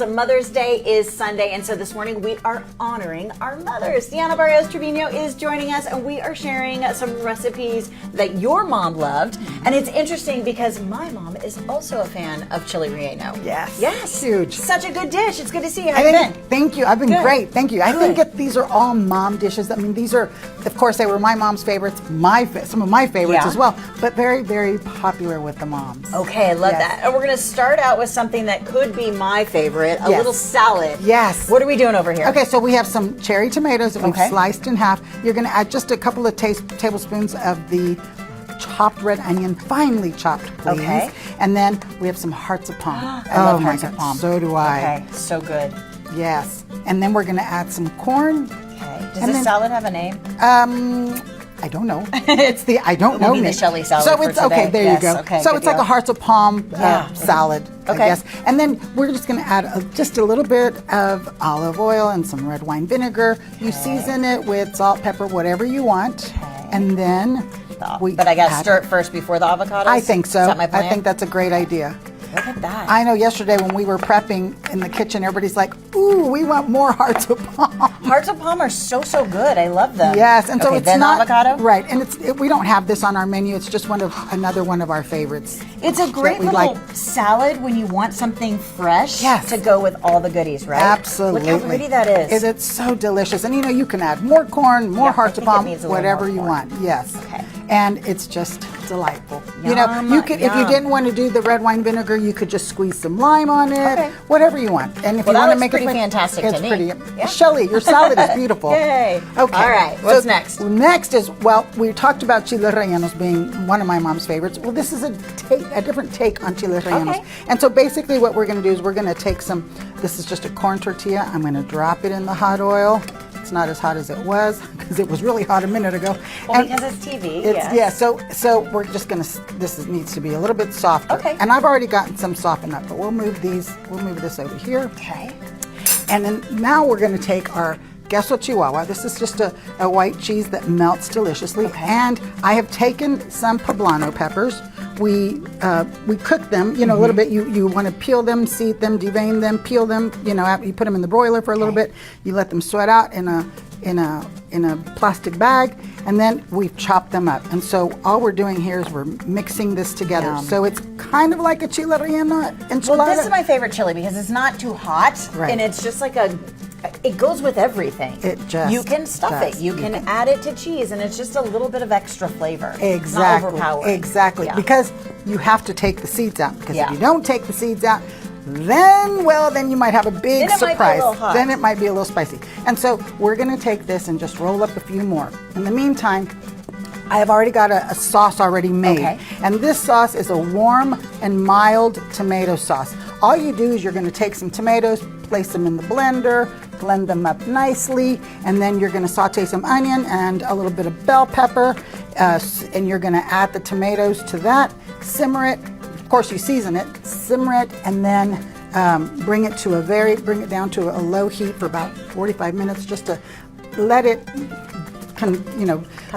Mother's Day is Sunday, and so this morning we are honoring our mothers. Diana Barrios Trevino is joining us, and we are sharing some recipes that your mom loved. And it's interesting because my mom is also a fan of Chile Relleno. Yes. Huge. Such a good dish. It's good to see you. How you been? Thank you. I've been great. Thank you. I think these are all mom dishes. I mean, these are, of course, they were my mom's favorites, some of my favorites as well, but very, very popular with the moms. Okay, I love that. And we're going to start out with something that could be my favorite. A little salad. Yes. What are we doing over here? Okay, so we have some cherry tomatoes that we've sliced in half. You're going to add just a couple of tablespoons of the chopped red onion, finely chopped, please. Okay. And then we have some hearts of palm. I love hearts of palm. So do I. Okay, so good. Yes. And then we're going to add some corn. Okay. Does this salad have a name? I don't know. It's the I don't know. The Shelley salad. So it's okay. There you go. Okay, so it's like a hearts of palm salad, I guess. And then we're just going to add just a little bit of olive oil and some red wine vinegar. Okay. You season it with salt, pepper, whatever you want, and then But I got to stir it first before the avocados. I think so. Is that my plan? I think that's a great idea. Look at that. I know yesterday when we were prepping in the kitchen, everybody's like, ooh, we want more hearts of palm. Hearts of palm are so good. I love them. Yes, and so it's then not avocado? Right, and we don't have this on our menu. It's just another one of our favorites. It's a great little salad when you want something fresh to go with all the goodies, right? Absolutely. Look how pretty that is. It's so delicious. And you can add more corn, more hearts of palm, whatever you want. Yes. Okay. And it's just delightful. Yum, you could if you didn't want to do the red wine vinegar, you could just squeeze some lime on it. Whatever you want. And if you want to make it fantastic to me. Shelley, your salad is beautiful. Yay. Okay. All right. What's next? Next is, we talked about chile rellenos being one of my mom's favorites. Well, this is a different take on chile rellenos. Okay. And so basically what we're going to do is we're going to take this is just a corn tortilla. I'm going to drop it in the hot oil. It's not as hot as it was because it was really hot a minute ago. Well, because it's TV. Yeah. So we're just gonna. This needs to be a little bit softer. Okay. And I've already gotten some softened up, but we'll move these. We'll move this over here. Okay. And then now we're going to take our queso chihuahua. This is just a white cheese that melts deliciously. Okay. And I have taken some poblano peppers. We cook them, a little bit. You want to peel them, seed them, devein them, peel them. You put them in the broiler for a little bit. You let them sweat out in a plastic bag, and then we've chopped them up. And so all we're doing here is we're mixing this together. So it's kind of like a chile relleno enchilada. Well, this is my favorite chili because it's not too hot, and it's just like it goes with everything. You can stuff it. You can add it to cheese, and it's just a little bit of extra flavor. Exactly. Not overpowering. Exactly. Yeah. Because you have to take the seeds out. Because if you don't take the seeds out, then you might have a big surprise. Then it might be a little spicy. And so we're going to take this and just roll up a few more. In the meantime, I have already got a sauce already made. Okay. And this sauce is a warm and mild tomato sauce. All you do is you're going to take some tomatoes, place them in the blender, blend them up nicely, and then you're going to saute some onion and a little bit of bell pepper, and you're going to add the tomatoes to that, simmer it. Of course, you season it, simmer it, and then bring it down to a low heat for about 45 minutes, just to let it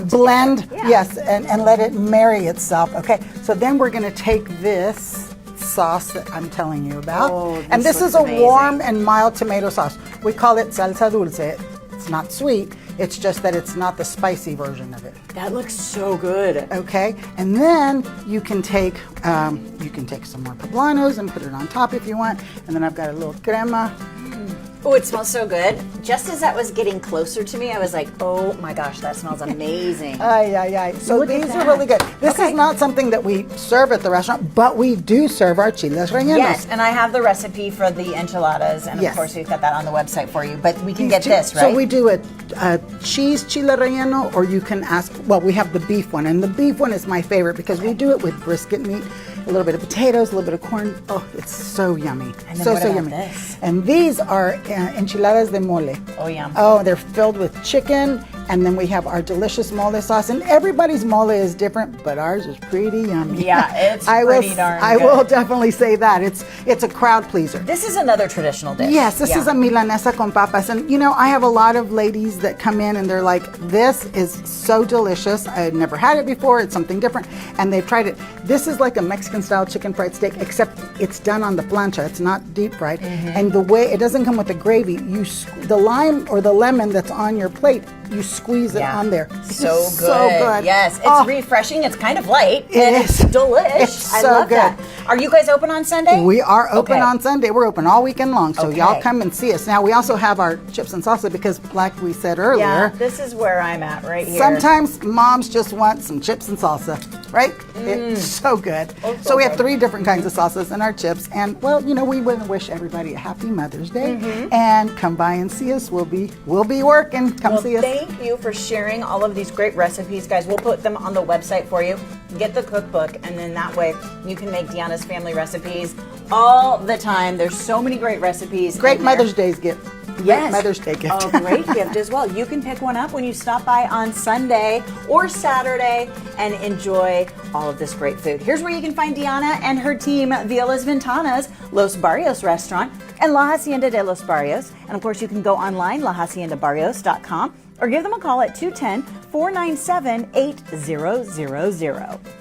blend. Yes, and let it marry itself. Okay, so then we're going to take this sauce that I'm telling you about, and this is a warm and mild tomato sauce. We call it salsa dulce. It's not sweet. It's just that it's not the spicy version of it. That looks so good. Okay, and then you can take some more poblanos and put it on top if you want. And then I've got a little crema. Oh, it smells so good. Just as that was getting closer to me, I was like, oh my gosh, that smells amazing. So these are really good. This is not something that we serve at the restaurant, but we do serve our chiles rellenos. Yes, and I have the recipe for the enchiladas, and of course we've got that on the website for you. But we can get this, right? So we do a cheese chile relleno, or you can ask, we have the beef one, and the beef one is my favorite because we do it with brisket meat, a little bit of potatoes, a little bit of corn. Oh, it's so yummy. So yummy. This? And these are enchiladas de mole. Oh, yum. Oh, they're filled with chicken And then we have our delicious mole sauce. And everybody's mole is different, but ours is pretty yummy. Yeah, it's pretty darn good. I will definitely say that. It's a crowd pleaser. This is another traditional dish. Yes, this is a milanesa con papas. And you know, I have a lot of ladies that come in and they're like, this is so delicious. I had never had it before. It's something different. And they've tried it. This is like a Mexican style chicken fried steak, except it's done on the plancha. It's not deep fried. And the way, it doesn't come with the gravy. The lime or the lemon that's on your plate, you squeeze it on there. So good. So good. Yes, it's refreshing. It's kind of light. And it's delish. It's I so love good. that. Are you guys open on Sunday? We are open on Sunday. We're open all weekend long. So y'all come and see us. Now, we also have our chips and salsa because, like we said earlier, this is where I'm at right here. Sometimes moms just want some chips and salsa, right? It's so good. So we have 3 different kinds of salsas in our chips. And, well, you know, we want to wish everybody a happy Mother's Day. And come by and see us. We'll be working. Come see us. Thank you for sharing all of these great recipes, guys. We'll put them on the website for you. Get the cookbook, and then that way you can make Deanna's family recipes all the time. There's so many great recipes. Great Mother's Day gift. Yes. Mother's Day gift. A great gift as well. You can pick one up when you stop by on Sunday or Saturday and enjoy all of this great food. Here's where you can find Deanna and her team via Las Ventanas, Los Barrios Restaurant, and La Hacienda de los Barrios. And of course, you can go online, lahaciendabarrios.com, or give them a call at 210-497-8000.